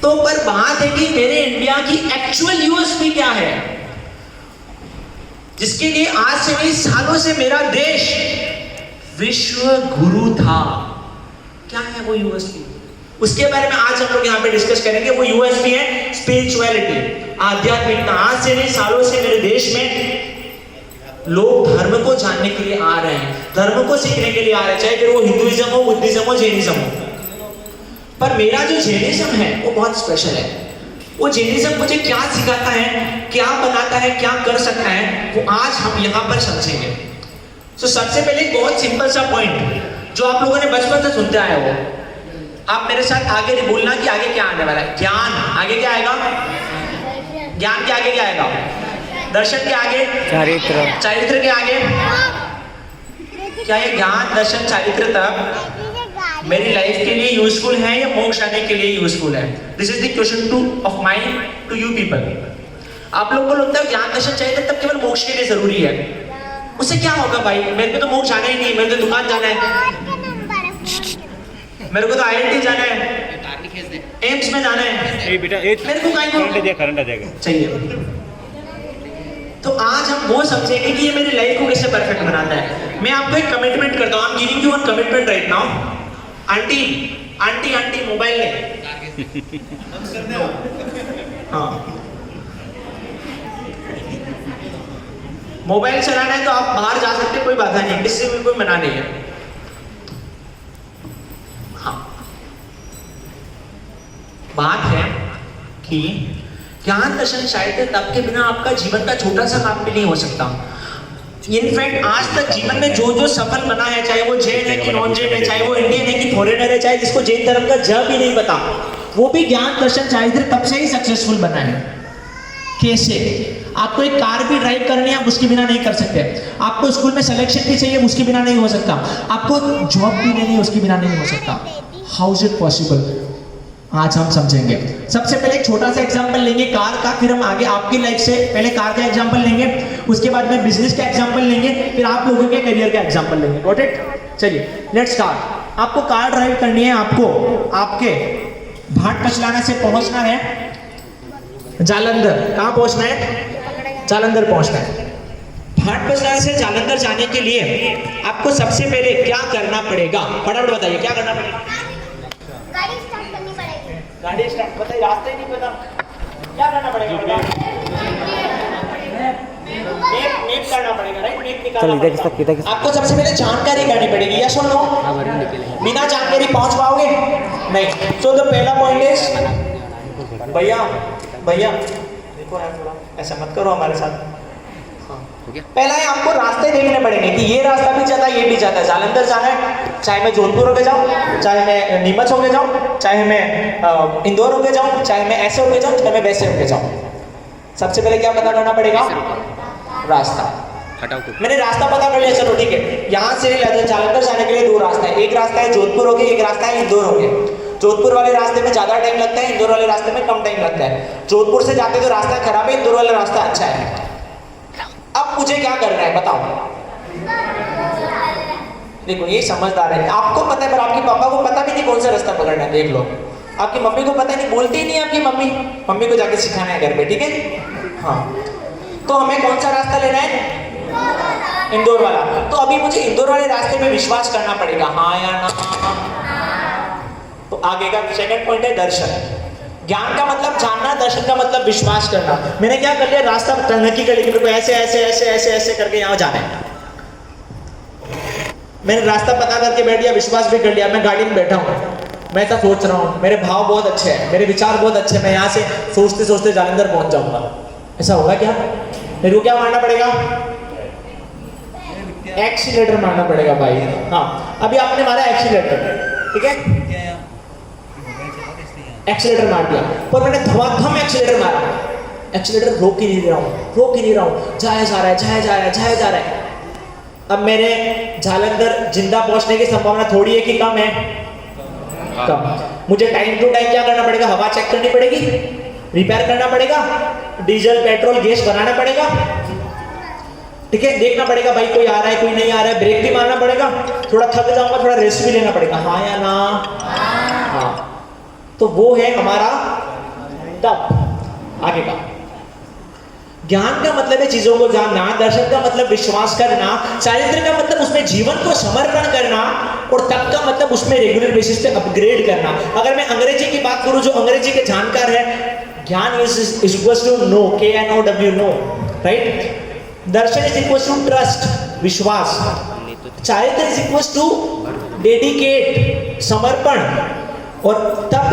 तो पर बात है कि मेरे इंडिया की एक्चुअल यूएसपी क्या है, जिसके लिए आज से नहीं सालों से मेरा देश विश्व गुरु था। क्या है वो यूएसपी? उसके बारे में आज हम लोग यहाँ पे डिस्कस करेंगे। वो यूएसपी है स्पिरिचुअलिटी, आध्यात्मिकता। आज से नहीं सालों से मेरे देश में लोग धर्म को जानने के लिए आ रहे हैं, धर्म को सीखने के लिए आ रहे हैं, चाहे फिर वो हिंदुइज्म हो, बुद्धिज्म हो, जैनिज्म हो। पर मेरा जो जैनिज्म है वो बहुत स्पेशल है। वो जैनिज्म मुझे क्या सिखाता है, क्या बनाता है, क्या कर सकता है, वो आज हम यहाँ पर समझेंगे। तो सबसे पहले बहुत सिंपल सा पॉइंट जो आप लोगों ने बचपन से सुनते आए हो, आप मेरे साथ आगे नहीं बोलना कि आगे क्या आने वाला है। ज्ञान आगे क्या आएगा? ज्ञान के आगे क्या आएगा? दर्शन के आगे चारित्र, चारित्र के आगे क्या? ये ज्ञान दर्शन चारित्र तक मेरी लाइफ के लिए यूजफुल है या मोक्ष आने के लिए यूजफुल है? This is the question to of mind to you people. आप लोगों को लगता है ज्ञान दर्शन चाहिए तब केवल मोक्ष के लिए जरूरी है। उससे क्या होगा भाई? मेरे को तो मोक्ष जाना ही नहीं, मेरे को तो दुकान जाना है, मेरे को तो आईआईटी जाना है, एम्स में जाना है, मेरे को चाहिए। तो आज हम वो समझेंगे कि ये मेरी लाइफ को कैसे परफेक्ट बनाता है। मैं आपको एक कमिटमेंट करता हूँ, I am giving you one commitment right now. Aunty aunty aunty mobile ले। हाँ, मोबाइल चलाना है तो आप बाहर जा सकते हैं, कोई बाधा नहीं, किसी में कोई मना नहीं है। हाँ, बात है कि ज्ञान दर्शन शायद तब के बिना आपका जीवन का छोटा सा काम भी नहीं हो सकता। इनफैक्ट आज तक जीवन में जो जो सफल बना है, चाहे वो जैन है कि नॉन जैन है, चाहे वो इंडियन है कि फॉरेनर है, चाहे जिसको जैन धर्म का ज भी नहीं पता, वो भी ज्ञान दर्शन चारित्र तब से ही सक्सेसफुल बना है। कैसे? आपको एक कार भी ड्राइव करनी है, आप उसके बिना नहीं कर सकते। आपको स्कूल में सिलेक्शन भी चाहिए, उसके बिना नहीं हो सकता। आपको जॉब भी लेनी है, उसके बिना नहीं हो सकता। How is it possible? आज हम समझेंगे। सबसे पहले एक छोटा सा एग्जांपल लेंगे कार का, फिर हम आगे आपकी लाइफ से पहले कार का एग्जांपल लेंगे, उसके बाद में बिजनेस का एग्जांपल लेंगे, फिर आप लोगों के करियर का एग्जांपल लेंगे। Got it? चलिए लेट्स स्टार्ट। आपको कार ड्राइव करनी है, आपको आपके भाट पचलाना से पहुंचना है जालंधर। कहाँ पहुंचना है? जालंधर पहुंचना है। भाट पचलाना से जालंधर जाने के लिए आपको सबसे पहले क्या करना पड़ेगा? फटाफट बताइए, क्या करना पड़ेगा? गाड़ी स्टार्ट, बताइए, रास्ता ही नहीं पता, क्या करना पड़ेगा? मैप करना पड़ेगा, राइट? मैप निकालना पड़ेगा। आपको सबसे पहले जानकारी करनी पड़ेगी, यस और नो? बिना जानकारी पहुंच पाओगे नहीं। सो द पहला पॉइंट इज, भैया भैया देखो यार, थोड़ा ऐसा मत करो हमारे साथ। पहला है आपको रास्ते देखने पड़ेंगे कि ये रास्ता भी जाता है, ये भी जाता है। जालंधर जाना है, चाहे मैं जोधपुर होके जाऊँ, चाहे मैं नीमच होके जाऊँ, चाहे मैं इंदौर होके जाऊँ, चाहे मैं ऐसे होके जाऊँ, चाहे मैं वैसे होके जाऊँ। सबसे पहले क्या पता करना पड़ेगा? रास्ता। मैंने रास्ता पता कर लिया, चलो ठीक है। यहाँ से जालंधर जाने के लिए दो रास्ते हैं, एक रास्ता है जोधपुर होके, एक रास्ता है इंदौर होके। जोधपुर वाले रास्ते में ज्यादा टाइम लगता है, इंदौर वाले रास्ते में कम टाइम लगता है। जोधपुर से जाते तो रास्ता खराब है, इंदौर वाला रास्ता अच्छा है। अब मुझे क्या करना है बताओ? देखो ये समझदार है, आपको पता है, पर आपके पापा को पता भी नहीं कौन सा रास्ता पकड़ना है। देख लो, आपकी मम्मी को पता नहीं, बोलती ही नहीं आपकी मम्मी। मम्मी को जाके सिखाना है घर पे, ठीक है? हाँ, तो हमें कौन सा रास्ता लेना है? इंदौर वाला। तो अभी मुझे इंदौर वाले रास्ते में विश्वास करना पड़ेगा, हाँ या ना। तो आगे का सेकंड पॉइंट है दर्शन। ज्ञान का मतलब जानना, दर्शन का मतलब विश्वास करना। मैंने क्या कर लिया? रास्ता नक्की कर लिया, ऐसे ऐसे ऐसे ऐसे ऐसे करके यहाँ जाना है। मैंने रास्ता पता करके बैठ गया, विश्वास भी कर लिया। मैं गाड़ी में बैठा हूँ, मैं ऐसा सोच रहा हूँ, मेरे भाव बहुत अच्छे हैं, मेरे विचार बहुत अच्छे हैं, मैं यहाँ से सोचते सोचते जालंधर पहुंच जाऊंगा। ऐसा होगा क्या? मेरे को क्या मारना पड़ेगा? एक्सीलेटर मारना पड़ेगा भाई। हाँ, अभी आपने मारा एक्सीलेटर, ठीक है? एक्सीलेटर मार दिया, पर मैंने धमाधम एक्सीलेटर मारा। एक्सीलेटर रोक ही नहीं रहा हूँ, रोक ही नहीं रहा हूँ, जाया जा रहा है, जाया जा रहा है, जाया जा रहा है। अब मेरे जालंधर जिंदा पहुंचने की संभावना थोड़ी है कि कम है? कम। मुझे टाइम टू टाइम क्या करना पड़ेगा? हवा चेक करनी पड़ेगी, रिपेयर करना पड़ेगा, डीजल पेट्रोल गैस बनाना पड़ेगा, ठीक है? देखना पड़ेगा भाई कोई आ रहा है, कोई नहीं आ रहा है, ब्रेक भी मारना पड़ेगा, थोड़ा थक जाऊंगा, थोड़ा रेस्ट भी लेना पड़ेगा, हाँ या ना? हाँ। तो वो है हमारा तब आगे का ज्ञान का मतलब है चीजों को जानना, दर्शन का मतलब विश्वास करना, चारित्र का मतलब उसमें जीवन को समर्पण करना, और तप का मतलब उसमें रेगुलर बेसिस पे अपग्रेड करना। अगर मैं अंग्रेजी की बात करूं, जो अंग्रेजी के जानकार है, ज्ञान is equals to no, KNOW, no, right. दर्शन इज इक्वल्स टू ट्रस्ट, विश्वास। चारित्र इज इक्वल्स टू डेडिकेट, समर्पण, और तप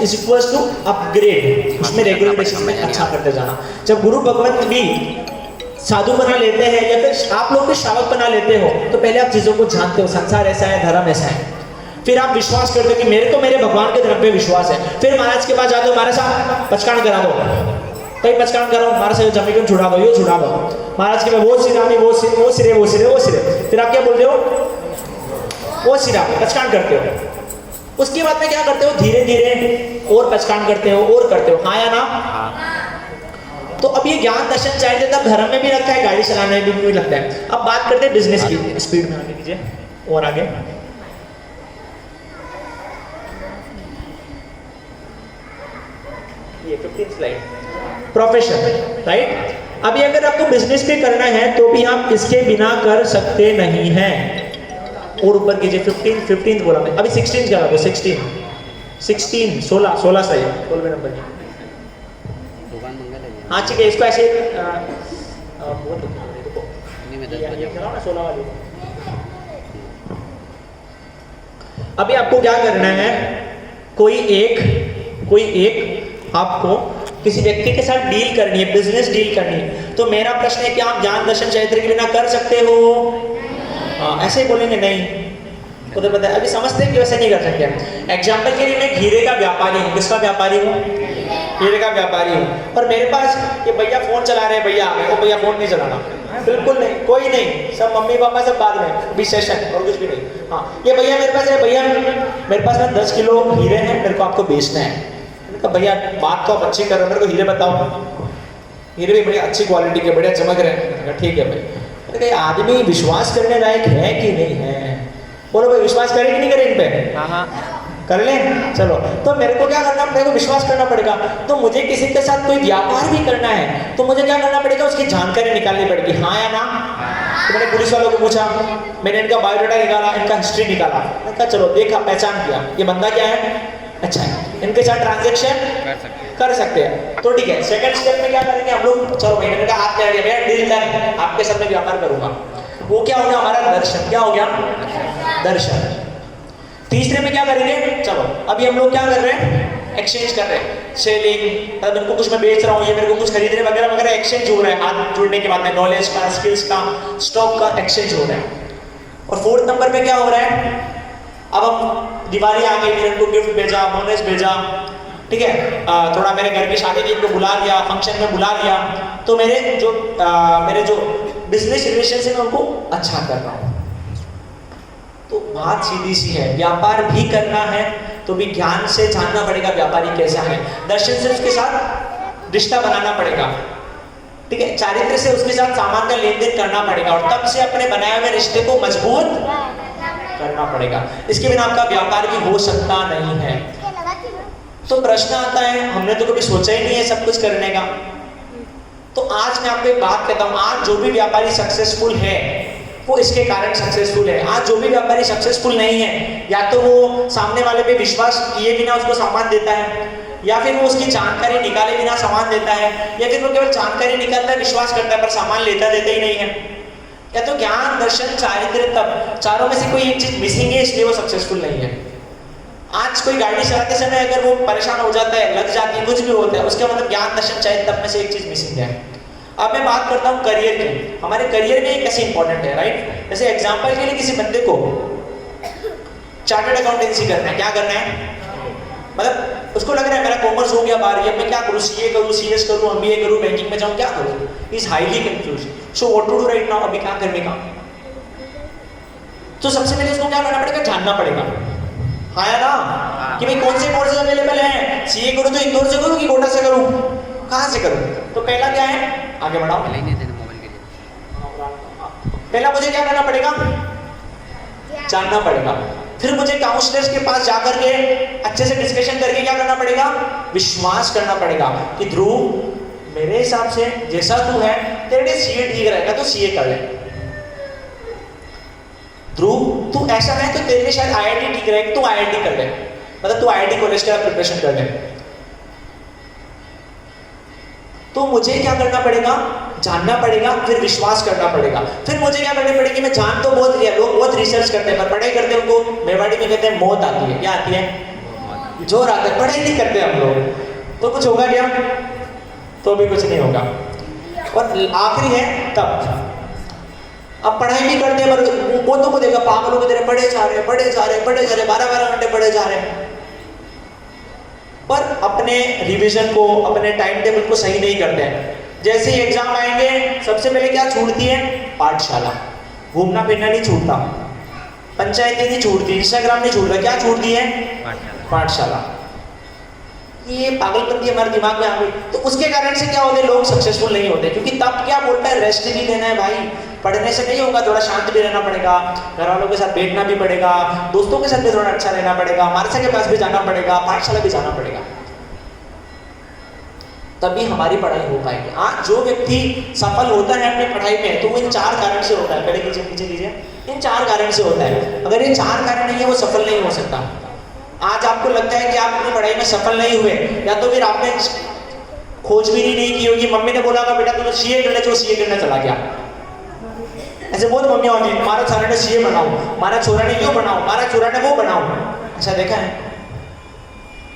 इज इक्वल्स टू अपग्रेड, उसमें रेगुलर बेसिस में अच्छा करते जाना। जब गुरु भगवंत भी साधु बना लेते हैं या फिर आप लोग भी श्रावक बना लेते हो, तो पहले आप चीजों को जानते हो, संसार ऐसा है, धर्म ऐसा है, फिर आप विश्वास करते हो कि मेरे को मेरे भगवान के धर्म पे विश्वास है। फिर महाराज के पास जाते हो, महाराज साहब पचकान करा दो, कई पचकान करो, महाराज से जमीन छुड़ा दो, ये छुड़ा दो, महाराज के वो सिरामी, वो सिरे। फिर आप क्या बोलते हो? वो सिरा पचकान करते हो। उसके बाद में क्या करते हो? धीरे धीरे और पचकान करते हो, और करते हो, हाँ या ना? तो अब ये ज्ञान दर्शन चाहिए, तब धर्म में भी लगता है, गाड़ी चलाने में भी लगता है। अब बात करते हैं बिजनेस की, स्पीड में आगे कीजिए और आगे। ये 15 स्लाइड, प्रोफेशन, राइट। अभी अगर आपको बिजनेस भी करना है तो भी आप इसके बिना कर सकते नहीं हैं। और ऊपर कीजिए 15 बोला मैं, अभी 16 क्या होगा? 16 सही है, 12 नंबर की। हाँ ठीक है, इसको ऐसे अभी आपको क्या करना है, कोई एक आपको किसी व्यक्ति के साथ डील करनी है, बिजनेस डील करनी है। तो मेरा प्रश्न है कि आप ज्ञान दर्शन चरित्र के बिना कर सकते हो? ऐसे ही बोलेंगे नहीं, उधर बताया अभी समझते हैं कि वैसे नहीं कर सकते। एग्जाम्पल के लिए मैं हीरे का व्यापारी हूँ। किसका व्यापारी हूँ? हीरे का व्यापारी हूँ। और मेरे पास ये भैया फोन चला रहे हैं, भैया आ गए, वो भैया फोन नहीं चलाना, बिल्कुल नहीं, कोई नहीं, सब मम्मी पापा सब बाद में, अभी सेशन और कुछ भी नहीं। हाँ, ये भैया मेरे पास है, भैया मेरे पास में 10 किलो हीरे हैं, मेरे को आपको बेचना है। मैंने कहा भैया बात तो आप अच्छी कर रहे हो, मेरे को हीरे बताओ। हीरे भी बड़ी अच्छी क्वालिटी के, बढ़िया चमक रहे हैं। ठीक है भाई। आदमी विश्वास करने लायक है कि नहीं है? बोलो भाई, विश्वास करें कि नहीं करें इन पे? हाँ कर लें, चलो। तो मेरे को क्या करना पड़ेगा? विश्वास करना पड़ेगा। तो मुझे किसी के साथ कोई व्यापार भी करना है तो मुझे क्या करना पड़ेगा? उसकी जानकारी निकालनी पड़ेगी, हाँ या ना? तो मैंने पुलिस वालों को पूछा, मैंने इनका बायोडाटा निकाला, इनका हिस्ट्री निकाला, मैंने कहा चलो देखा, पहचान किया, ये बंदा क्या है, अच्छा है, इनके साथ ट्रांजेक्शन कर सकते हैं। तो ठीक है, सेकंड स्टेप में क्या करेंगे हम लोग? चलो भाई, मैंने कहा हाथ में आ गया भैया, डील डन, आपके साथ में व्यापार करूंगा। वो क्या हो गया? हमारा दर्शन। क्या हो गया? दर्शन। तीसरे में क्या करेंगे? चलो अभी हम लोग क्या कर रहे हैं? एक्सचेंज कर रहे हैं, सेलिंग, मतलब इनको कुछ मैं बेच रहा हूँ, ये मेरे को कुछ खरीद रहे वगैरह वगैरह, एक्सचेंज हो रहा है। हाथ जुड़ने के बाद में नॉलेज का, स्किल्स का, स्टॉक का एक्सचेंज हो रहा है। और फोर्थ नंबर पे क्या हो रहा है? अब हम दिवाली आ गई, मैंने उनको गिफ्ट भेजा, बोनस भेजा, ठीक है, थोड़ा मेरे घर की शादी थी, इनको बुला लिया, फंक्शन में बुला लिया, तो मेरे जो बिजनेस रिलेशन से मैं उनको अच्छा कर रहा हूँ। तो बात सीधी सी है, व्यापार भी करना है तो भी ज्ञान से जानना पड़ेगा व्यापारी कैसा है, दर्शन से उसके साथ रिश्ता बनाना पड़ेगा, ठीक है, चारित्र से उसके साथ सामान का लेन देन करना पड़ेगा, और तब से अपने बनाए हुए रिश्ते को मजबूत करना पड़ेगा। इसके बिना आपका व्यापार भी हो सकता नहीं है। तो प्रश्न आता है, हमने तो कभी सोचा ही नहीं है सब कुछ करने का। तो आज मैं आपको एक बात कहता हूँ, आज जो भी व्यापारी सक्सेसफुल है वो इसके कारण सक्सेसफुल है। आज जो भी व्यापारी सक्सेसफुल नहीं है, या तो वो सामने वाले पे विश्वास किए बिना उसको सामान देता है, या फिर वो उसकी जानकारी निकाले बिना सामान देता है, या फिर वो केवल जानकारी निकालता है, विश्वास करता है, पर सामान लेता देता ही नहीं है। या तो ज्ञान, दर्शन, चारित्र, तप, चारों में से कोई एक चीज मिसिंग है, इसलिए वो सक्सेसफुल नहीं है। आज कोई गाड़ी चलाते समय अगर वो परेशान हो जाता है, लग जाती है, कुछ भी होता है, उसका मतलब ज्ञान, दर्शन, चारित्र, तप में से एक चीज मिसिंग है। अब मैं बात करता हूँ करियर की। हमारे करियर में ये कैसे इंपॉर्टेंट है, राइट? जैसे एग्जांपल के लिए किसी बंदे को चार्टर्ड अकाउंटेंसी करना है, क्या करना है, मतलब उसको लग रहा है मेरा कॉमर्स हो गया, 12वीं, अब मैं क्या करूँ, सीए करूँ, सीएस करूँ, एमबीए करूँ, बैंकिंग में जाऊँ, क्या करूँ? Is highly confuse. So what to do right now? अभी क्या करने का? तो सबसे पहले उसको क्या करना पड़ेगा? जानना पड़ेगा, हाँ या ना, कि भाई कौन से कोर्सेज अवेलेबल हैं। सीए करूँ तो इंदौर से करूँ कि कोटा से करूँ, कहाँ से करूँ? तो पहला क्या है, आगे बढ़ाओ, पहला मुझे क्या करना पड़ेगा? जानना पड़ेगा। फिर मुझे काउंसलर्स के पास जाकर के अच्छे से डिस्कशन करके क्या करना पड़ेगा, विश्वास करना पड़ेगा कि ध्रुव मेरे हिसाब से जैसा तू है तेरे लिए सीए ठीक रहेगा तो सीए कर ले, ध्रुव तू ऐसा है तो तेरे लिए शायद आईआईटी ठीक रहेगा तो आईआईटी कर ले, मतलब तू आईआईटी कॉलेज का प्रिपरेशन कर ले। तो मुझे क्या करना पड़ेगा, जानना पड़ेगा, फिर विश्वास करना पड़ेगा। फिर मुझे क्या करनी पड़ेगी, मैं जान तो बहुत लिया, लोग बहुत रिसर्च करते हैं पर पढ़ाई करते हैं उनको मेवाड़ी में कहते हैं मौत आती है। क्या आती है, जोर आता है, पढ़ाई नहीं करते हम लोग तो कुछ होगा क्या, तो भी कुछ नहीं होगा। और आखिरी है तब, अब पढ़ाई भी करते हैं पर वो तो को देखा पागलों की तरह पढ़े जा रहे 12-12 घंटे पढ़े जा रहे हैं, पर अपने रिवीजन को, अपने टाइम टेबल को सही नहीं करते हैं। जैसे ही एग्जाम आएंगे सबसे पहले क्या छूटती है, पाठशाला। घूमना फिरना नहीं छूटता, पंचायती नहीं छूटती, इंस्टाग्राम नहीं छूटता, क्या छूटती है, पाठशाला। ये पागलपंती हमारे दिमाग में आ गई। तो उसके कारण से क्या होते, लोग सक्सेसफुल नहीं होते, क्योंकि तब क्या बोलता है, रेस्ट भी लेना है भाई, पढ़ने से नहीं होगा, थोड़ा शांत भी रहना पड़ेगा, घर वालों के साथ बैठना भी पड़ेगा, दोस्तों के साथ भी थोड़ा अच्छा रहना पड़ेगा, मार्सा के पास भी जाना पड़ेगा, पाठशाला भी जाना पड़ेगा, तभी हमारी पढ़ाई हो पाएगी। आज जो व्यक्ति सफल होता है अपनी पढ़ाई में तो वो इन 4 कारण से होता है। पहले कीजिए, इन 4 कारण से होता है। अगर ये 4 कारण नहीं है वो सफल नहीं हो सकता। आज आपको लगता है कि आप अपनी पढ़ाई में सफल नहीं हुए, या तो फिर आपने खोजबीन नहीं की होगी, मम्मी ने बोला बेटा तू तो सीए कर ले, जो सीए करने चला गया। ऐसे बहुत मम्मी होती है, हमारा छोरा ने सीए बनाओ, हमारा छोरा ने यो बनाओ, हमारा छोरा ने वो बनाओ। अच्छा देखा है,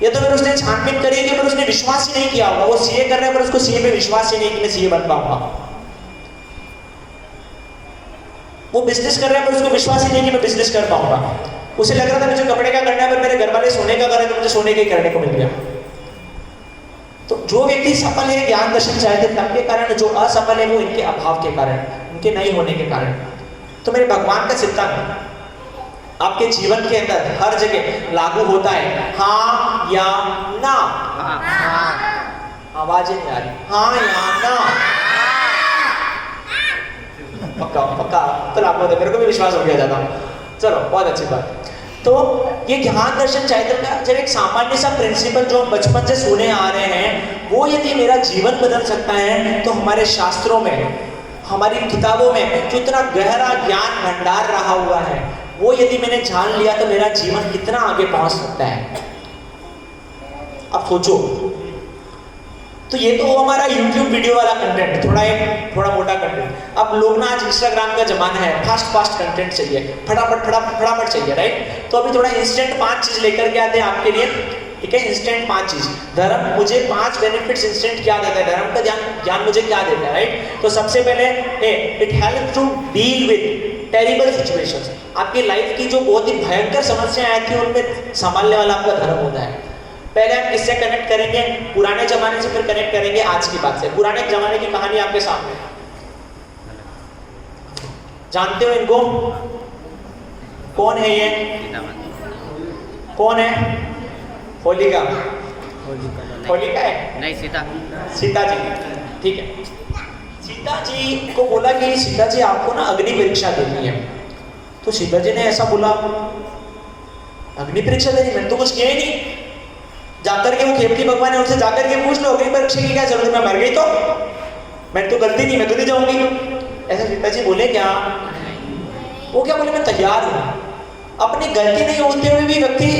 या तो फिर उसने छानबीन करी कि फिर उसने विश्वास ही नहीं किया होगा, वो सीए कर रहा है पर उसको सीए पे विश्वास ही नहीं कि मैं सीए बन पाऊंगा। वो बिजनेस कर रहा है पर उसको विश्वास ही नहीं कि मैं बिजनेस कर पाऊंगा। उसे लग रहा था मुझे कपड़े का करना है पर मेरे घर वाले सोने का करे तो मुझे सोने का ही करने को मिल गया। तो जो व्यक्ति सफल है ज्ञान दर्शन चाहते तब के कारण, जो असफल है वो इनके अभाव के कारण, इनके नहीं होने के कारण। तो मेरे भगवान का सिद्धांत आपके जीवन के अंदर हर जगह लागू होता है, हाँ या ना। आवाज नहीं आ रही, हाँ या ना, पक्का पक्का तो लागू होता है, मेरे को भी विश्वास हो गया ज्यादा। चलो बहुत अच्छी बात। तो ये ज्ञान दर्शन चैतन्य का जब एक सामान्य सा प्रिंसिपल जो हम बचपन से सुने आ रहे हैं, वो यदि मेरा जीवन बदल सकता है तो हमारे शास्त्रों में, हमारी किताबों में जो इतना गहरा ज्ञान भंडार रहा हुआ है, वो यदि मैंने जान लिया तो मेरा जीवन कितना आगे पहुंच सकता है। अब सोचो, तो ये तो हमारा YouTube वीडियो वाला कंटेंट, थोड़ा मोटा कंटेंट। अब लोग ना आज इंस्टाग्राम का जमाना है, फास्ट कंटेंट चाहिए, फटाफट चाहिए, राइट। तो अभी थोड़ा इंस्टेंट 5 चीज लेकर के आते हैं आपके लिए, ठीक है। इंस्टेंट 5 चीज, धर्म मुझे 5 बेनिफिट्स इंस्टेंट क्या देता है, धर्म का ज्ञान मुझे क्या देता है, राइट। तो सबसे पहले it help to deal with terrible situations. आपकी लाइफ की जो बहुत ही भयंकर समस्याएं आती हैं उनमें संभालने वाला आपका धर्म होता है। पहले हम किससे कनेक्ट करेंगे, पुराने जमाने से, फिर कनेक्ट करेंगे आज की बात से। पुराने जमाने की कहानी आपके सामने, जानते हो इनको, कौन है ये, कौन है, होलिका है, नहीं सीता जी, ठीक है। सीता जी को बोला कि सीता जी आपको ना अग्नि परीक्षा देनी है। तो सीता जी ने ऐसा बोला, अग्नि परीक्षा देनी, मैंने तो कुछ किया ही नहीं। जाकर के वो खेमती भगवान है, उनसे जाकर के पूछ लो अग्नि परीक्षा की क्या जरूरत, मैं मर गई तो मैं तो गलती नहीं, मैं तो नहीं जाऊंगी। ऐसा सीता जी बोले क्या, वो क्या बोले, मैं तैयार हूं। अपनी गलती नहीं होते हुए भी व्यक्ति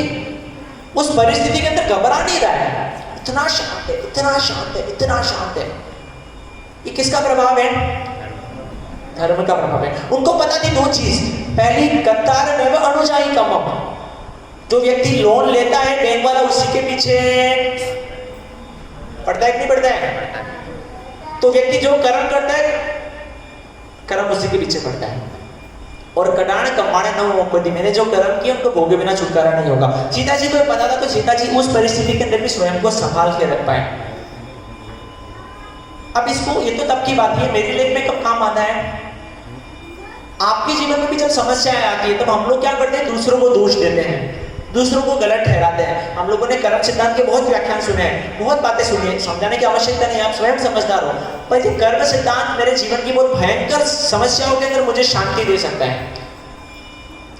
उस परिस्थिति के अंदर घबरा नहीं रहा है, इतना शांत है, इतना शांत है, इतना शांत है। ये किसका प्रभाव है, धर्म का प्रभाव है। उनको पता थी 2 चीज, पहली कतार में अनुजाई कमम, जो व्यक्ति लोन लेता है बैंक वाला उसी के पीछे पड़ता है कि नहीं पड़ता है। तो व्यक्ति जो कर्म करता है कर्म उसी के पीछे पड़ता है। और कडाण कमाण न हो कदी, मैंने जो कर्म किया उनको भोगे बिना छुटकारा नहीं होगा। सीता जी को पता था, तो सीता जी उस परिस्थिति के अंदर भी स्वयं को संभाल के रख पाए। अब इसको, ये तो तब की बात है, मेरी लाइफ में कब काम आता है, आपके जीवन में भी जब समस्याएं आती है तब हम लोग क्या करते हैं, दूसरों को दोष देते हैं, दूसरों को गलत ठहराते हैं। हम लोगों ने कर्म सिद्धांत के बहुत व्याख्यान सुने हैं, बहुत बातें सुनी है, समझाने की आवश्यकता नहीं, आप स्वयं समझदार हो। पर ये कर्म सिद्धांत मेरे जीवन की बहुत भयंकर समस्याओं के अंदर मुझे शांति दे सकता है।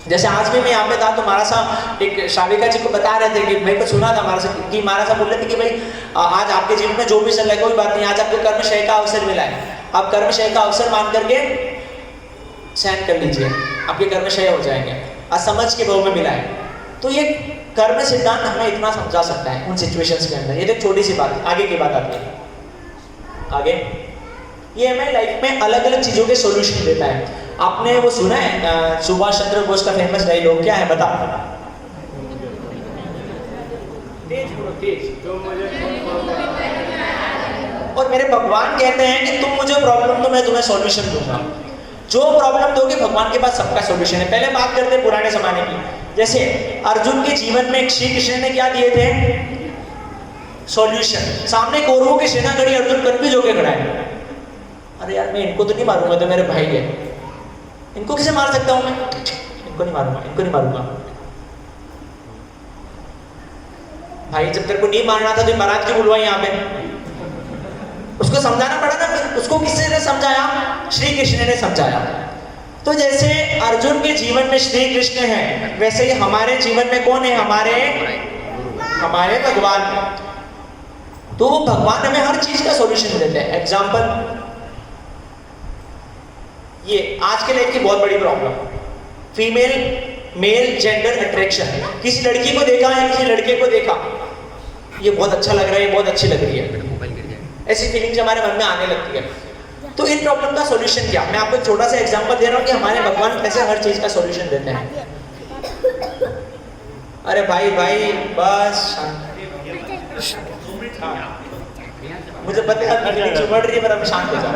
जैसे आज भी मैं यहाँ पे था तो महाराज साहब एक शाविका जी को बता रहे थे कि मेरे को सुना था महाराज साहब बोल रहे थे कि भाई आज आपके जीवन में जो भी चल रहा है कोई बात नहीं, आज आपको कर्मशय का अवसर मिला है, आप कर्मशय का अवसर मान करके सहन कर लीजिए, आपके कर्मशय हो जाएंगे, असमझ के भाव में मिला है। तो ये कर्म सिद्धांत हमें इतना समझा सकता है उन सिचुएशंस के अंदर। ये तो छोटी सी बात है, आगे की बात आती है। आगे ये हमें लाइफ में अलग अलग चीजों के सॉल्यूशन देता है। आपने वो सुना है सुभाष चंद्र बोस का फेमस डायलॉग, क्या है बता? और मेरे भगवान कहते हैं कि तुम मुझे प्रॉब्लम दो, मैं तुम्हें सॉल्यूशन दूंगा। जो प्रॉब्लम दोगे भगवान के पास सबका सॉल्यूशन है। पहले बात करते हैं पुराने जमाने की। जैसे अर्जुन के जीवन में श्री कृष्ण ने क्या दिए थे? सॉल्यूशन। सामने कौरवों की सेना खड़ी, अर्जुन कंफ्यूज होकर खड़ा है, अरे यार मैं इनको तो नहीं मारूंगा, तो मेरे भाई है, इनको कैसे मार सकता हूं मैं? इनको नहीं मारूंगा, इनको नहीं मारूंगा। भाई जब तेरे को नहीं मारना था तो महाराज क्यों बुलवाई यहाँ पे? उसको समझाना पड़ा ना। उसको किसने समझाया? श्री कृष्ण ने समझाया। तो जैसे अर्जुन के जीवन में श्री कृष्ण है, वैसे ही हमारे जीवन में कौन है? हमारे भगवान। तो भगवान हमें हर चीज का सॉल्यूशन देते हैं। एग्जाम्पल, ये आज के लाइफ की बहुत बड़ी problem, female male gender attraction. किसी लड़की को देखा या किसी लड़के को देखा, ये बहुत अच्छा लग रहा है, ये बहुत अच्छी लग रही है, ऐसी फीलिंग्स हमारे मन में आने लगती है। तो इन प्रॉब्लम का सॉल्यूशन क्या? मैं आपको एक छोटा सा एग्जांपल दे रहा हूँ कि हमारे भगवान कैसे हर चीज का सॉल्यूशन देते हैं। अरे भाई बस मुझे पता है फीलिंग्स बढ़ रही है, पर अब शांत हो जाओ।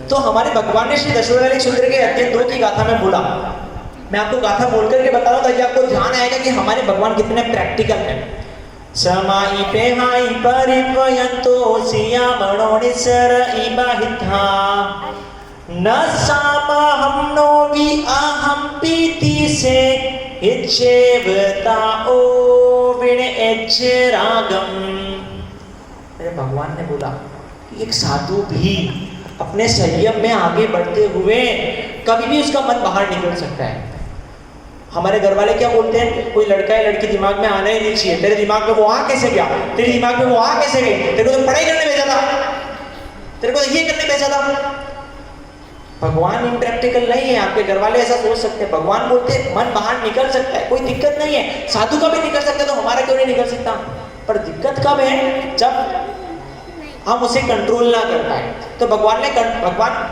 तो हमारे भगवान ने श्री दशरथ सूत्र के अध्याय 2 की गाथा में बोला। मैं आपको गाथा बोल करके बता रहा हूं ताकि आपको ध्यान आएगा कि हमारे भगवान कितने प्रैक्टिकल हैं। समाई पे हाई परिपयंतो सिया मनोनिसर इबाहिथा न सामा हमनो वि अहम पीति से इच्छेवता ओ विण एच रागम। मेरे भगवान ने बोला कि एक साधु भी अपने संयम में आगे बढ़ते हुए कभी भी उसका मन बाहर निकल सकता है। हमारे घर वाले क्या बोलते हैं? कोई लड़का या लड़की दिमाग में आना ही नहीं चाहिए। तेरे दिमाग में वो आ कैसे गया? तेरे दिमाग में वो आ कैसे गई? तेरे को तो पढ़ाई करने भेजा था, तेरे को तो ये करने भेजा था। भगवान इम्प्रैक्टिकल नहीं है। आपके घर वाले ऐसा सोच सकते हैं। भगवान बोलते हैं मन बाहर निकल सकता है, कोई दिक्कत नहीं है। साधु का भी निकल सकता है, तो हमारा क्यों नहीं निकल सकता? पर दिक्कत कब है? जब हम उसे कंट्रोल ना कर पाए। तो भगवान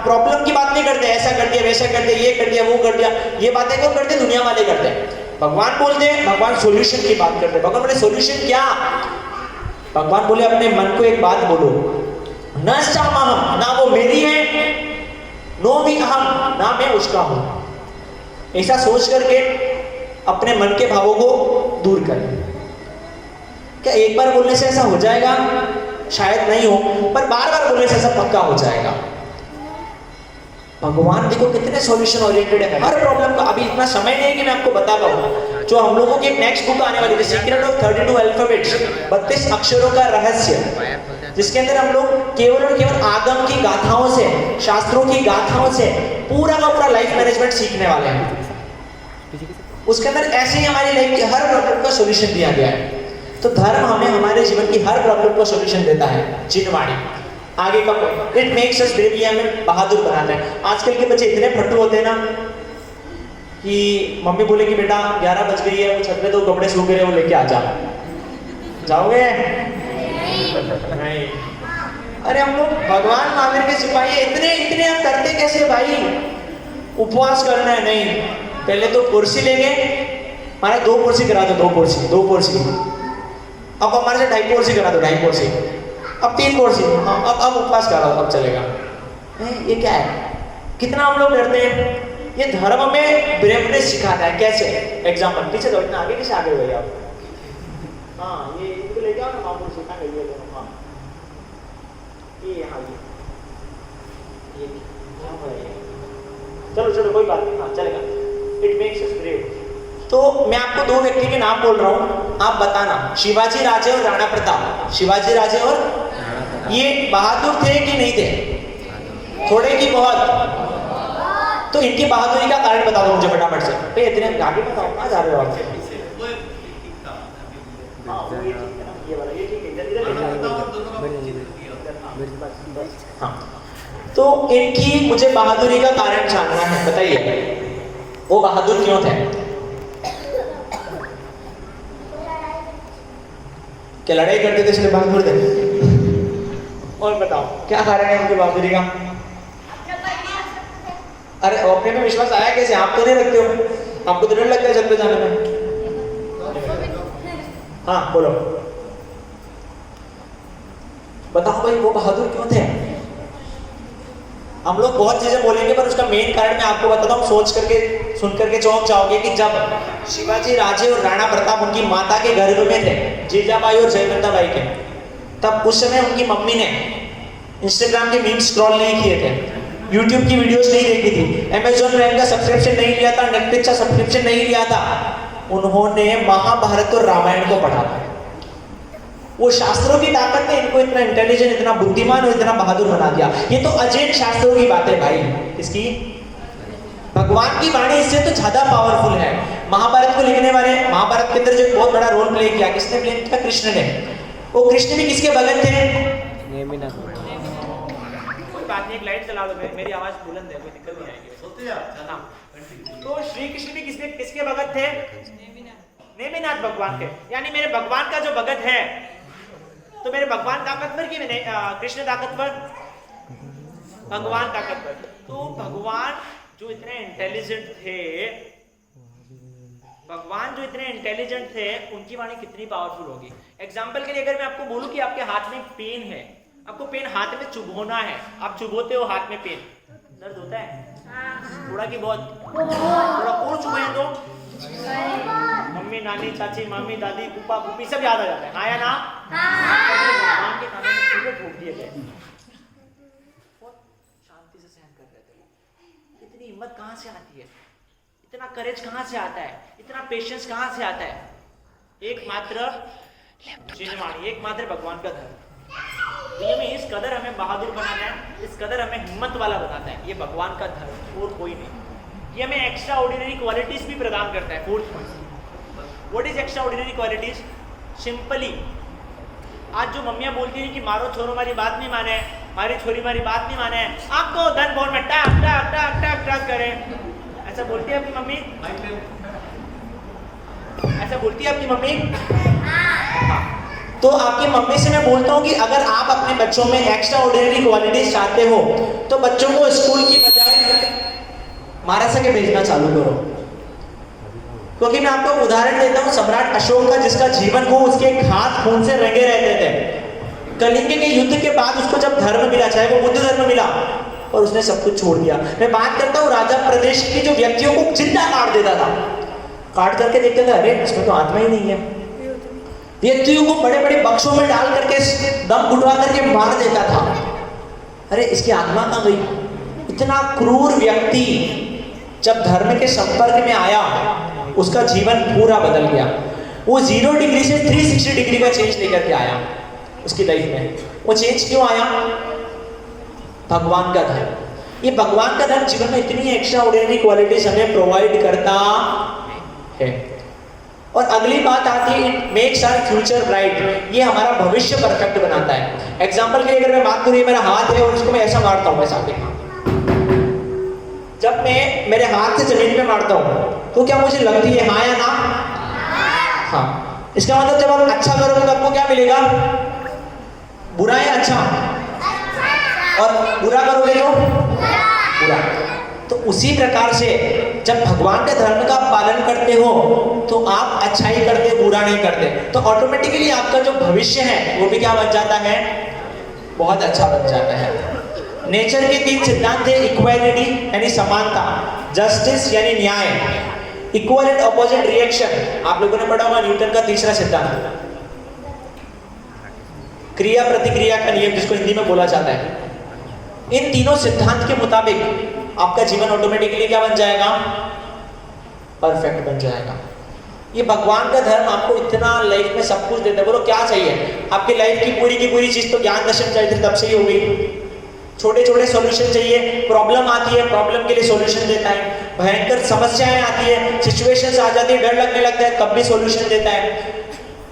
प्रॉब्लम की बात नहीं करते, ऐसा कर दिया, वैसा कर दिया, ये कर दिया, वो कर दिया। ये बातें कौन करते? दुनिया वाले करते हैं। भगवान बोलते हैं, भगवान सॉल्यूशन की बात करते हैं। भगवान बोले सॉल्यूशन क्या? भगवान बोले अपने मन को एक बात बोलो, न सामहम, ना वो मेरी है, नो भी अहम, ना मैं उसका हूं। ऐसा सोच करके अपने मन के भावों को दूर करें। क्या एक बार बोलने से ऐसा हो जाएगा? शायद नहीं हो, पर बार बार बोलने से ऐसा पक्का हो जाएगा। भगवान देखो कितने सॉल्यूशन ओरिएंटेड है हर प्रॉब्लम का। अभी इतना समय नहीं है कि मैं आपको बता पाऊँ। जो हम लोगों की एक नेक्स्ट बुक आने वाली है, सीक्रेट ऑफ 32 अल्फाबेट्स, 32 अक्षरों का रहस्य, जिसके अंदर हम लोग केवल और केवल आगम की गाथाओं से, शास्त्रों की गाथाओं से पूरा का पूरा लाइफ मैनेजमेंट सीखने वाले हैं। उसके अंदर ऐसे ही हमारी लाइफ की हर प्रॉब्लम का सॉल्यूशन दिया गया है। तो धर्म हमें हमारे जीवन की हर प्रॉब्लम को सॉल्यूशन देता है। चिन्हवाणी आगे का point, it makes us brave, हमें बहादुर बनाता है। आजकल के बच्चे इतने फट्टू होते हैं ना कि मम्मी बोले कि बेटा 11 बज गई है, वो छत पे तो कपड़े सूख गए, वो लेके आ जा। जाओगे? नहीं। अरे हम लोग भगवान मांगे के सिपाही, इतने हम करते कैसे भाई? उपवास करना है? नहीं, पहले तो कुर्सी लेंगे, हमारा 2 कुर्सी करा दो, 2 कुर्सी। अब हमारे से 2.5 कुर्सी करा दो, 2.5 कुर्सी। अब 3 कुर्सी। अब उपवास करा दो, अब चलेगा। ये क्या है? कितना हम लोग डरते हैं। ये धर्म में ब्रेवनेस सिखाता है। कैसे? एग्जाम्पल, पीछे दो, इतना आगे कैसे आगे हुए आप? हाँ, ये इनको ले जाओ ना, मामूल सिखा गई है दोनों। हाँ, ये यहाँ ये चलो कोई बात नहीं, हाँ चलेगा। It makes us brave. तो मैं आपको 2 व्यक्ति के नाम बोल रहा हूँ, आप बताना, शिवाजी राजे और राणा प्रताप। शिवाजी राजे और ये बहादुर थे कि नहीं थे? थोड़े की बहुत। तो इनकी बहादुरी का कारण बता दो मुझे फटाफट से। भाई इतने आगे बताओ, कहाँ जा रहे हो आप? हाँ, तो इनकी मुझे बहादुरी का कारण जानना है, बताइए वो बहादुर क्यों थे? क्या लड़ाई करते थे इसलिए बहादुर थे? और बताओ क्या कारण है उनकी बहादुरी का? अरे अपने में विश्वास आया कैसे? आप तो नहीं रखते हो, आपको तो डर लगता है छत पे जाने में। हाँ बोलो, बताओ भाई वो बहादुर क्यों थे? हम लोग बहुत चीजें बोलेंगे पर उसका मेन कारण मैं आपको बताता हूँ, सोच करके सुन करके चौंक जाओगे कि जब शिवाजी राजे और राणा प्रताप उनकी माता के गर्भ में थे, जीजाबाई और जयप्रदा बाई के, तब उस समय उनकी मम्मी ने इंस्टाग्राम के मीम स्क्रॉल नहीं किए थे, यूट्यूब की वीडियोस नहीं देखी थी, अमेजॉन प्राइम का सब्सक्रिप्शन नहीं लिया था, नेटफ्लिक्स का सब्सक्रिप्शन नहीं लिया था। उन्होंने महाभारत और रामायण को पढ़ा था। वो शास्त्रों की ताकत ने इनको इतना इंटेलिजेंट, इतना बुद्धिमान और इतना बहादुर बना दिया। ये तो अजैन शास्त्रों की बात है भाई। इसकी भगवान की वाणी इससे तो ज्यादा पावरफुल है। महाभारत को लिखने वाले, महाभारत के अंदर जो बहुत बड़ा रोल प्ले किया, किसने प्ले किया? कृष्ण ने। वो कृष्ण भी किसके भगत थे? कोई बात नहीं, एक लाइट चला दो, मेरी आवाज बुलंद है, कोई दिक्कत नहीं आएगी। तो श्री कृष्ण भी किसके भगत थे? नेमिनाथ भगवान के। यानी मेरे भगवान का जो भगत है, तो मेरे भगवान ताकतवर की कृष्ण ताकतवर, भगवान ताकतवर। तो भगवान जो इतने इंटेलिजेंट थे, भगवान जो इतने इंटेलिजेंट थे, उनकी वाणी कितनी पावरफुल होगी। एग्जाम्पल के लिए अगर मैं आपको बोलूं कि आपके हाथ में पेन है, आपको पेन हाथ में चुभोना है, आप चुभोते हो हाथ में पेन, दर्द होता है? थोड़ा की बहुत? थोड़ा और चुभे तो मम्मी, नानी, चाची, मामी, दादी, फूफा, फूफी सब याद आ जाता है, हाँ या ना? भगवान के खाने में पूरे ठोक दिए गए। बहुत शांति से सहन कर रहे थे। इतनी हिम्मत कहाँ से आती है? इतना करेज कहाँ से आता है? इतना पेशेंस कहाँ से आता है? एकमात्र चिन्हवाणी, एकमात्र भगवान का धर्म। ये में इस कदर हमें बहादुर बनाता है, इस कदर हमें हिम्मत वाला बनाता है, ये भगवान का धर्म और कोई नहीं। ये हमें एक्स्ट्रा ऑर्डिनरी क्वालिटीज भी प्रदान करता है। Fourth point, what is extra ordinary qualities? Simply आज जो मम्मियां बोलती हैं कि मारो छोरो मारी बात नहीं माने, मारी छोरी मारी बात नहीं माने, आपको धन भोर में टाक टाक टाक टाक टाक करे, ऐसा बोलती है आपकी मम्मी? ऐसा बोलती है आपकी मम्मी? हाँ। तो आपकी मम्मी से मैं बोलता हूँ कि अगर आप अपने बच्चों में एक्स्ट्रा ऑर्डिनरी क्वालिटीज चाहते हो तो बच्चों को स्कूल की बजाय महाराष्ट्र के भेजना चालू करो। क्योंकि मैं आपको उदाहरण देता हूँ, सम्राट अशोक का, जिसका जीवन को उसके हाथ खून से रंगे रहते थे। कलिंग के युद्ध के बाद उसको जब धर्म मिला, चाहे वो बुद्ध धर्म मिला, और उसने सब कुछ छोड़ दिया। मैं बात करता हूँ राजा प्रदेश की, जो व्यक्तियों को जिंदा काट देता था, काट करके देखते थे अरे इसमें तो आत्मा ही नहीं है। व्यक्तियों को बड़े बड़े बक्सों में डाल करके दम घुटवा करके मार देता था, अरे इसकी आत्मा कहाँ गई? इतना क्रूर व्यक्ति जब धर्म के संपर्क में आया, उसका जीवन पूरा बदल गया। वो 0 डिग्री से 360 डिग्री का चेंज लेकर के आया उसकी लाइफ में। वो चेंज क्यों आया? भगवान का धर्म। ये भगवान का धर्म जीवन में इतनी एक्स्ट्रा ऑर्डिनरी क्वालिटीज हमें प्रोवाइड करता है। और अगली बात आती है, it makes our future bright. ये हमारा भविष्य परफेक्ट बनाता है। एग्जाम्पल के लिए अगर मैं बात करूँ, मेरा हाथ है और उसको मैं ऐसा मारता हूँ, ऐसा देखा, जब मैं मेरे हाथ से जमीन पे मारता हूँ तो क्या मुझे लगती है हाँ या ना? हाँ। इसका मतलब जब आप अच्छा करोगे तो आपको क्या मिलेगा? बुरा या अच्छा? और बुरा करोगे तो बुरा। तो उसी प्रकार से जब भगवान के धर्म का पालन करते हो तो आप अच्छाई करते, बुरा नहीं करते, तो ऑटोमेटिकली आपका जो भविष्य है वो भी क्या बन जाता है? बहुत अच्छा बन जाता है। नेचर के 3 सिद्धांत है, इक्वालिटी यानी समानता, जस्टिस यानी न्याय, इक्वल एंड अपोजिट रिएक्शन। आप लोगों ने पढ़ा होगा न्यूटन का तीसरा सिद्धांत, क्रिया प्रतिक्रिया का नियम, जिसको हिंदी में बोला जाता है। इन तीनों सिद्धांत के मुताबिक आपका जीवन ऑटोमेटिकली क्या बन जाएगा? परफेक्ट बन जाएगा। ये भगवान का धर्म आपको इतना लाइफ में सब कुछ देता है। बोलो क्या चाहिए? आपकी लाइफ की पूरी चीज तो ज्ञान दर्शन चाहिए थे, तब से ही हो गई। छोटे छोटे सॉल्यूशन चाहिए, प्रॉब्लम आती है प्रॉब्लम के लिए सॉल्यूशन देता है, भयंकर समस्याएं आती है, सिचुएशंस आ जाती है, डर लगने लगता है तब भी सॉल्यूशन देता है,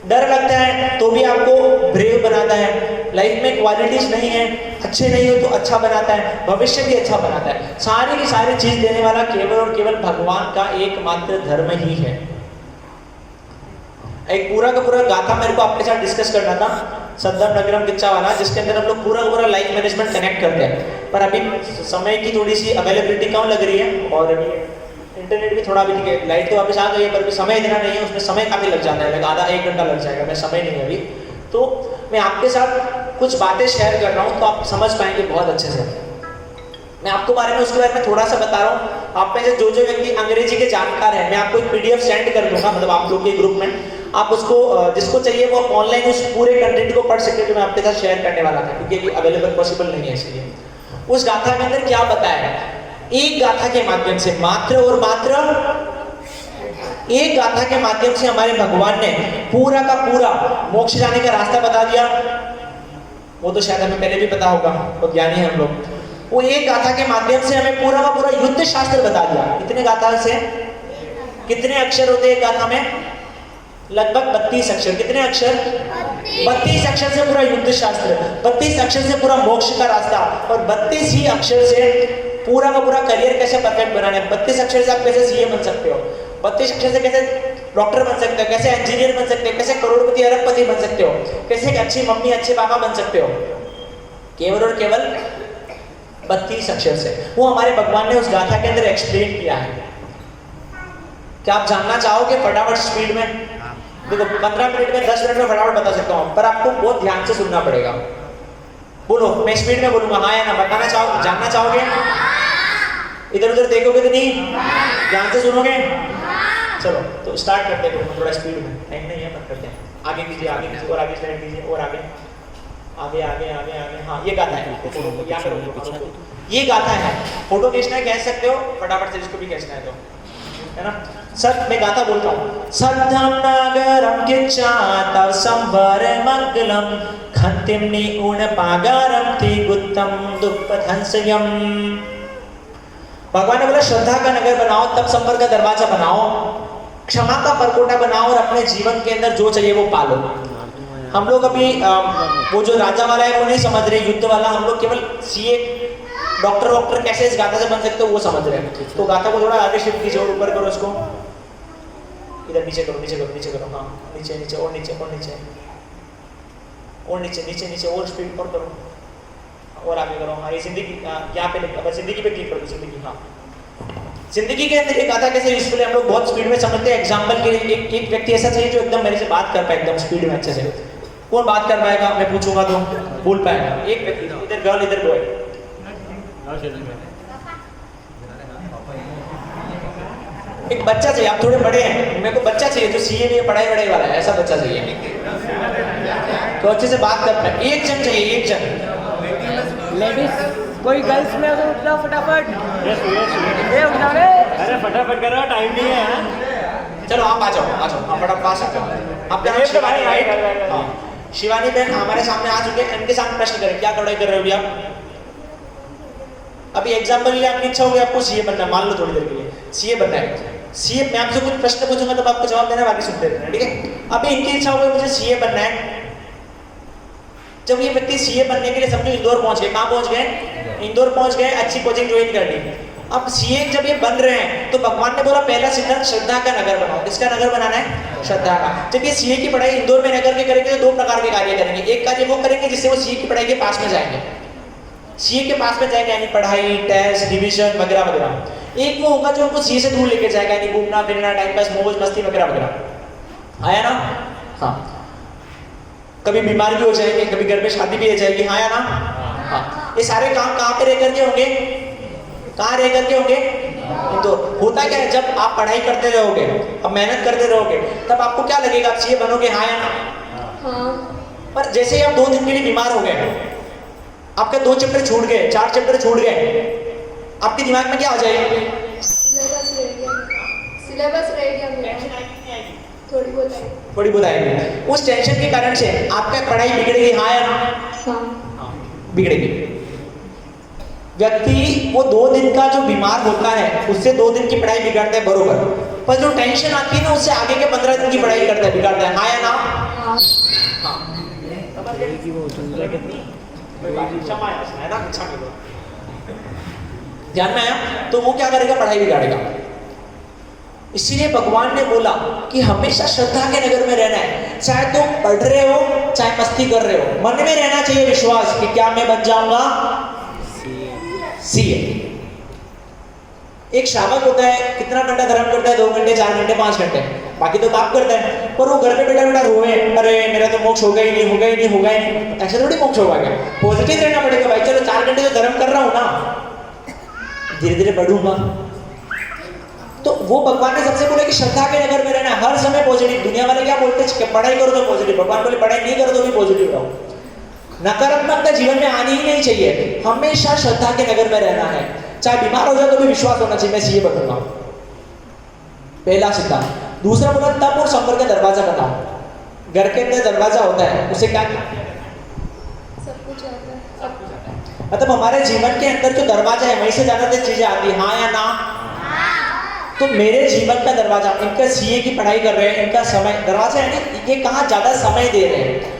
डर लगता है तो भी आपको ब्रेव बनाता है, लाइफ में क्वालिटीज नहीं है, अच्छे नहीं हो तो अच्छा बनाता है, भविष्य भी अच्छा बनाता है। सारी की सारी चीज देने वाला केवल और केवल भगवान का एकमात्र धर्म ही है। एक पूरा का पूरा गाथा मेरे को आपके साथ डिस्कस करना था, सद्धम नगरम किच्चा वाला, जिसके अंदर हम लोग पूरा पूरा लाइफ मैनेजमेंट कनेक्ट करते हैं, पर अभी समय की थोड़ी सी अवेलेबिलिटी कम लग रही है और इंटरनेट भी थोड़ा अभी लाइट तो वापस आ गई है पर भी समय इतना नहीं है, उसमें समय काफी लग जाता है, आधा एक घंटा लग जाएगा, मैं समय नहीं है अभी। तो मैं आपके साथ कुछ बातें शेयर कर रहा हूँ तो आप समझ पाएंगे बहुत अच्छे से। मैं आपको बारे में उसके बारे में थोड़ा सा बता रहा हूँ। आप में से जो जो व्यक्ति अंग्रेजी के जानकार हैं, मैं आपको एक पीडीएफ सेंड कर दूंगा, मतलब आप लोग के ग्रुप में, आप उसको जिसको चाहिए वो ऑनलाइन उस पूरे कंटेंट को पढ़ सकते, जो मैं आपके साथ शेयर करने वाला था, क्योंकि अभी अवेलेबल पॉसिबल नहीं है इसलिए। उस गाथा के अंदर क्या बताया है, एक गाथा के माध्यम से, मात्र और मात्र एक गाथा के माध्यम से हमारे भगवान ने पूरा का पूरा मोक्ष जाने का रास्ता बता दिया। वो तो शायद हमें पहले भी पता होगा, तो ज्ञानी है हम लोग। वो एक गाथा के माध्यम से हमें पूरा का पूरा युद्ध शास्त्र बता दिया। कितने गाथा से, कितने अक्षर होते हैं गाथा में? लगभग 32 अक्षर। कितने अक्षर? 32 अक्षर से पूरा युद्ध शास्त्र, 32 अक्षर से पूरा मोक्ष का रास्ता, और 32 ही अक्षर से पूरा का पूरा करियर कैसे परफेक्ट बनाना है। 32 अक्षर से आप कैसे सीए बन सकते हो, 32 अक्षर से कैसे डॉक्टर बन सकते हो, कैसे इंजीनियर बन सकते हो, कैसे करोड़पति अरबपति बन सकते हो, कैसे एक अच्छी मम्मी अच्छे पापा बन सकते हो, केवल और केवल 32 अक्षर से। वो हमारे भगवान ने उस गाथा के अंदर एक्सप्लेन किया है। क्या आप जानना चाहोगे फटाफट स्पीड में? देखो 15 मिनट में 10 मिनट में फटाफट बता सकता हूँ, पर आपको बहुत ध्यान से सुनना पड़ेगा। बोलो, मैं स्पीड में बोलूंगा, हाँ या ना? बताना चाहो, जानना चाहोगे? इधर उधर देखोगे तो नहीं, ध्यान से सुनोगे? चलो तो स्टार्ट करते हैं, थोड़ा स्पीड में, टाइम नहीं है, करते हैं। आगे कीजिए, आगे कीजिए, और आगे स्लाइड कीजिए, और आगे आगे आगे आगे आगे। हाँ, ये गाथा है, ये गाथा है। फोटो खींचना है, खींच सकते हो फटाफट से, जिसको भी खींचना है तो, है ना? सर मैं गाथा बोलता हूँ। सद्धम नगरम किच्चा तव संवर मंगलम खंतिमनि उण पागारम ति गुत्तम दुप्पथंसयम। भगवान ने बोला श्रद्धा का नगर बनाओ, तप संवर का दरवाजा बनाओ, क्षमा का परकोटा बनाओ, और अपने जीवन के अंदर जो चाहिए वो पालो। हम लोग अभी वो जो राजा वाला है वो नहीं समझ रहे, युद्ध वाला। हम लोग केवल सीए डॉक्टर कैसे इस गाथा से बन सकते हो वो समझ रहे हैं। तो गाथा को थोड़ा आगे शिफ्ट कीजिए और ऊपर करो इसको, इधर नीचे करो, नीचे करो, नीचे करो, हाँ नीचे नीचे और नीचे और नीचे और नीचे नीचे नीचे, और स्पीड और करो, और आगे करो। हाँ, ये जिंदगी यहाँ पे लिखा, जिंदगी पे क्लिक करो, जिंदगी। हाँ, जिंदगी के अंदर ये गाथा कैसे यूजफुल है हम लोग बहुत स्पीड में समझते हैं। एग्जांपल के लिए एक व्यक्ति ऐसा चाहिए जो एकदम मेरे से बात कर पाए एकदम स्पीड में अच्छे से। कौन बात कर पाएगा? मैं पूछूंगा तो बोल पाएगा। एक व्यक्ति, इधर गर्ल इधर बॉय। एक बच्चा चाहिए, आप थोड़े बड़े हैं, मेरे को बच्चा चाहिए जो सीए में पढ़ाई वढ़ाई वाला है, ऐसा बच्चा चाहिए तो अच्छे से बात कर पाए। एक जन चाहिए, एक जन। लेडीज कोई गर्ल्स में अगर उठना फटाफट, ये उठा रे, अरे फटाफट करो, टाइम नहीं है। चलो आप आ जाओ, आ जाओ, आप फटाफट आ सकते हो। आपका नाम शिवानी, राइट? हाँ, शिवानी बहन हमारे सामने आ चुके हैं। इनके सामने प्रश्न करें, क्या पढ़ाई कर रहे हो अभी आप? अभी एग्जाम्पल लिए आपकी इच्छा होगी आपको सीए बनना, मान लो थोड़ी देर के लिए सीए बनना है। सीए मैं आपसे कुछ प्रश्न पूछूंगा तब आपको जवाब देना, बाकी सुनते रहना, ठीक है? अभी इनकी इच्छा होगी मुझे सीए बनना है। जब ये व्यक्ति सीए बनने के लिए समझो इंदौर पहुंच गए, कहाँ पहुंच गए? इंदौर पहुंच गए, अच्छी कोचिंग ज्वाइन कर ली। अब सीए जब ये बन रहे हैं तो भगवान ने बोला पहला सिद्धांत श्रद्धा का नगर बनाओ। किसका नगर बनाना है? श्रद्धा का। जब ये सीए की पढ़ाई इंदौर में नगर के करेंगे तो दो प्रकार के कार्य करेंगे। एक कार्य वो करेंगे जिससे वो सीए की पढ़ाई के पास में जाएंगे, सीए के पास में जाएंगे, यानी पढ़ाई, टेस्ट, डिवीजन वगैरह वगैरह। एक वो होगा जो उनको सीए से दूर लेके जाएगा, यानी घूमना फिरना, टाइम पास, मौज मस्ती वगैरह वगैरह। आया ना? हाँ, कभी बीमार भी हो जाएंगे, कभी घर में शादी भी हो जाएगी। हाँ या ना? हाँ, ये सारे काम कहाँ पे रह करके होंगे? कहाँ रह करके होंगे? तो होता क्या है, जब आप पढ़ाई करते रहोगे, अब मेहनत करते रहोगे, तब आपको क्या लगेगा? आप सीए बनोगे। हाँ या ना? हाँ। पर जैसे ही आप 2 दिन के लिए बीमार हो गए, आपके 2 चैप्टर छूट गए, 4 चैप्टर छूट गए, आपके दिमाग में क्या आ जाएगा? सिलेबस रह गया, थोड़ी बहुत आएगी। उस टेंशन के कारण से आपका पढ़ाई बिगड़ेगी। हाँ या ना? हाँ, बिगड़ेगी। व्यक्ति वो 2 दिन का जो बीमार होता है उससे 2 दिन की पढ़ाई बिगाड़ता है बरोबर, पर जो टेंशन आती है ना उससे आगे के 15 दिन की पढ़ाई करता है, बिगाड़ता है। हाँ या ना? ध्यान में आया? तो वो क्या करेगा? पढ़ाई बिगाड़ेगा। इसीलिए भगवान ने बोला कि हमेशा श्रद्धा के नगर में रहना है, चाहे तुम पढ़ रहे हो चाहे मस्ती कर रहे हो, मन में रहना चाहिए विश्वास कि क्या मैं बन जाऊंगा सीए। एक श्रावक होता है, कितना घंटा धर्म करता है? 2 घंटे, 4 घंटे, 5 घंटे, बाकी तो पाप करता है। पर वो घर पे बैठा बैठा रोए, अरे मेरा तो मोक्ष होगा ही नहीं, होगा ही नहीं, होगा ही नहीं। ऐसे थोड़ी मोक्ष होगा क्या? पॉजिटिव रहना पड़ेगा भाई। चलो 4 घंटे तो धर्म कर रहा हूं ना, धीरे धीरे बढ़ूंगा। तो वो भगवान ने सबसे बोला कि श्रद्धा के नगर में रहना, हर समय पॉजिटिव। दुनिया वाले क्या बोलते हैं? पढ़ाई करो तो पॉजिटिव। भगवान बोले पढ़ाई नहीं करो तो भी पॉजिटिव रहो। नकारात्मकता जीवन में आनी ही नहीं चाहिए, हमेशा श्रद्धा के नगर में रहना है। चाहे बीमार हो जाए तो भी विश्वास होना चाहिए मैं सीए बनूंगा, पहला सिद्धांत। दूसरा बोला तप और संपर्क का दरवाजा बनाओ। घर के अंदर दरवाजा होता है, उसे क्या सब कुछ आता है। मतलब हमारे जीवन के अंदर जो दरवाजा है वहीं से ज्यादातर चीजें आती है। हाँ या ना? तो मेरे जीवन का दरवाजा, इनका सीए की पढ़ाई कर रहे हैं, इनका समय दरवाजा है ना, ये कहाँ ज्यादा समय दे रहे हैं,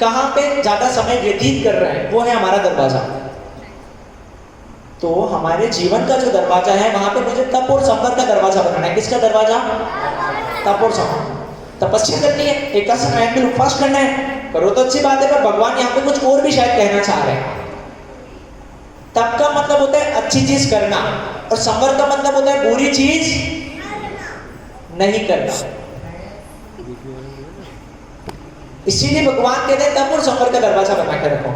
कहाँ पे ज्यादा समय व्यतीत कर रहे हैं, वो है हमारा दरवाजा। तो हमारे जीवन का जो दरवाजा है वहां पे मुझे तप और संपर्क का दरवाजा बनाना है। किसका दरवाजा? तप और संपर्क। तपस्या करनी है, एकादश नारायण में उपवास करना है, करो तो अच्छी बात है, पर भगवान यहाँ पे कुछ और भी शायद कहना चाह रहे हैं। तप का मतलब होता है अच्छी चीज करना, और संपर्क का मतलब होता है बुरी चीज नहीं करना। इसीलिए भगवान कहते हैं तप और संपर्क का दरवाजा बना के रखो।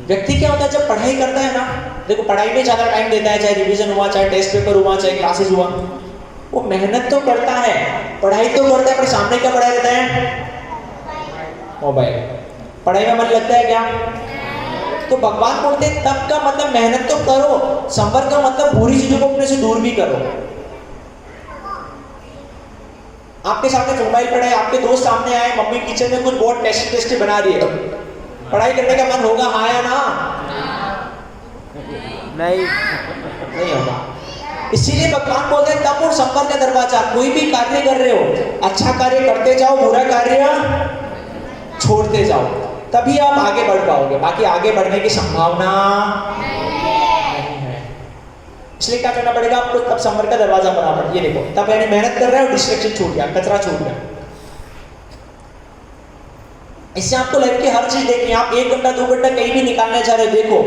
व्यक्ति क्या होता है जब पढ़ाई करता है ना, देखो पढ़ाई में ज्यादा टाइम देता है, चाहे रिवीजन हुआ, चाहे टेस्ट पेपर हुआ, चाहे क्लासेस हुआ, वो मेहनत तो करता है, पढ़ाई तो करता है, पर सामने क्या पढ़ाई रहता है? मोबाइल। पढ़ाई में मन लगता है क्या? तो भगवान बोलते हैं तप का मतलब मेहनत तो करो, संपर्क का मतलब बुरी चीजों को अपने से दूर भी करो। आपके सामने मोबाइल पड़ा है, आपके दोस्त सामने आए, मम्मी किचन में कुछ बहुत टेस्टी बना रही है, पढ़ाई करने का मन होगा? हाँ या ना? नहीं होगा। इसीलिए भगवान बोलते हैं तप और संपर्क का दरवाजा। कोई भी कार्य कर रहे हो, अच्छा कार्य करते जाओ, बुरा कार्य छोड़ते जाओ, तभी आप आगे बढ़ पाओगे, बाकी आगे बढ़ने की संभावना नहीं है। इसलिए क्या करना पड़ेगा आपको? तब संपर्क का दरवाजा बना पड़ेगा। ये देखो, तब यानी मेहनत कर रहे हो, डिस्ट्रैक्शन छूट गया, कचरा छूट गया। इससे आपको लाइफ की हर चीज देखनी है। आप 1 घंटा 2 घंटा कहीं भी निकालने जा रहे हो, देखो